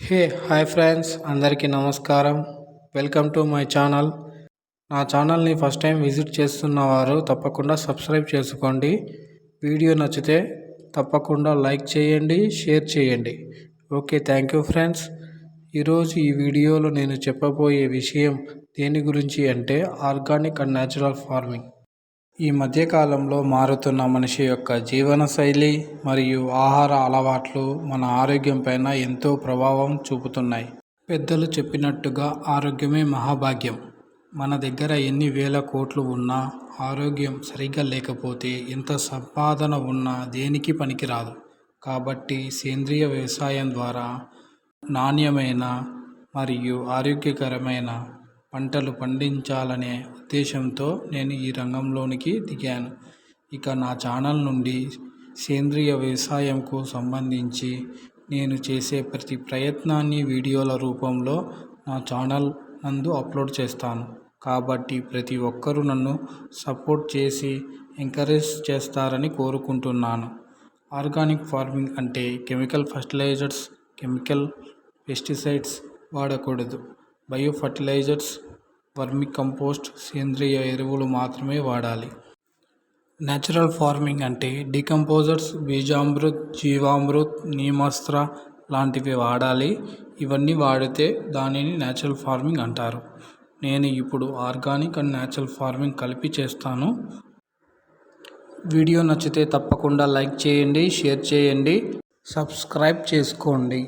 Hi friends, అందరికీ నమస్కారం. Welcome to my channel. నా ఛానల్ని ఫస్ట్ టైం విజిట్ చేస్తున్నవారు తప్పకుండా సబ్స్క్రైబ్ చేసుకోండి. వీడియో నచ్చితే తప్పకుండా లైక్ చేయండి, షేర్ చేయండి. Okay, thank you friends. ఈరోజు ఈ వీడియోలో నేను చెప్పబోయే విషయం దేని గురించి అంటే ఆర్గానిక్ అండ్ న్యాచురల్ ఫార్మింగ్. ఈ మధ్యకాలంలో మారుతున్న మనిషి యొక్క జీవనశైలి మరియు ఆహార అలవాట్లు మన ఆరోగ్యం పైన ఎంతో ప్రభావం చూపుతున్నాయి. పెద్దలు చెప్పినట్టుగా ఆరోగ్యమే మహాభాగ్యం. మన దగ్గర ఎన్ని వేల కోట్లు ఉన్నా ఆరోగ్యం సరిగ్గా లేకపోతే ఎంత సంపాదన ఉన్నా దేనికి పనికిరాదు. కాబట్టి సేంద్రియ వ్యవసాయం ద్వారా నాణ్యమైన మరియు ఆరోగ్యకరమైన పంటలు పండించాలనే ఉద్దేశంతో నేను ఈ రంగంలోనికి దిగాను. ఇక నా ఛానల్ నుండి సేంద్రియ వ్యవసాయంకు సంబంధించి నేను చేసే ప్రతి ప్రయత్నాన్ని వీడియోల రూపంలో నా ఛానల్ నందు అప్లోడ్ చేస్తాను. కాబట్టి ప్రతి ఒక్కరూ నన్ను సపోర్ట్ చేసి ఎంకరేజ్ చేస్తారని కోరుకుంటున్నాను. ఆర్గానిక్ ఫార్మింగ్ అంటే కెమికల్ ఫర్టిలైజర్స్, కెమికల్ పెస్టిసైడ్స్ వాడకూడదు. బయో ఫర్టిలైజర్స్, వర్మి కంపోస్ట్, సేంద్రియ ఎరువులు మాత్రమే వాడాలి. న్యాచురల్ ఫార్మింగ్ అంటే డీకంపోజర్స్, బీజామృత్, జీవామృత్, నీమాస్త్ర లాంటివి వాడాలి. ఇవన్నీ వాడితే దానిని న్యాచురల్ ఫార్మింగ్ అంటారు. నేను ఇప్పుడు ఆర్గానిక్ అండ్ న్యాచురల్ ఫార్మింగ్ కలిపి చేస్తాను. వీడియో నచ్చితే తప్పకుండా లైక్ చేయండి, షేర్ చేయండి, సబ్స్క్రైబ్ చేసుకోండి.